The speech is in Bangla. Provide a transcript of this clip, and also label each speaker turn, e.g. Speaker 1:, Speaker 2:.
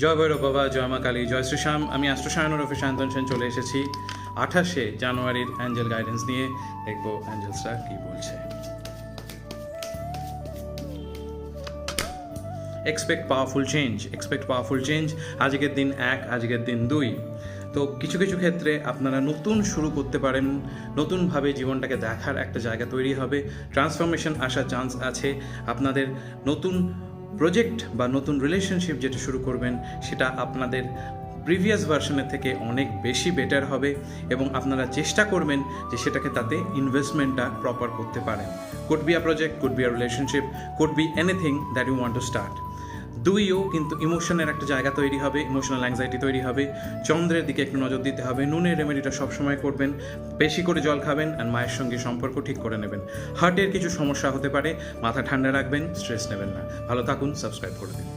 Speaker 1: জয় ভৈরব বাবা, জয় মা কালী, জয় শ্রীশ্যাম। আমি অ্যাস্ট্রোসায়ন ওরফে শান্তন সেন চলে এসেছি 28শে জানুয়ারির অ্যাঞ্জেল গাইডেন্স নিয়ে। দেখবো অ্যাঞ্জেলসরা কি বলছে। Expect powerful change. আজকের দিন 1, আজকের দিন 2। তো কিছু কিছু ক্ষেত্রে আপনারা নতুন শুরু করতে পারেন, নতুনভাবে জীবনটাকে দেখার একটা জায়গা তৈরি হবে, ট্রান্সফরমেশন আসার চান্স আছে। আপনাদের নতুন প্রজেক্ট বা নতুন রিলেশনশিপ যেটা শুরু করবেন সেটা আপনাদের প্রিভিয়াস ভার্সনের থেকে অনেক বেশি বেটার হবে এবং আপনারা চেষ্টা করবেন যে সেটাকে তাতে ইনভেস্টমেন্টটা প্রপার করতে পারেন। Could be a project, could be a relationship, could be anything that you want to start. 2ও কিন্তু ইমোশনের একটা জায়গা তৈরি হবে, ইমোশনাল অ্যাংজাইটি তৈরি হবে। চন্দ্রের দিকে একটু নজর দিতে হবে, নুনের রেমেডিটা সবসময় করবেন, বেশি করে জল খাবেন আর মায়ের সঙ্গে সম্পর্ক ঠিক করে নেবেন। হার্টের কিছু সমস্যা হতে পারে, মাথা ঠান্ডা রাখবেন, স্ট্রেস নেবেন না। ভালো থাকুন, সাবস্ক্রাইব করে দিন।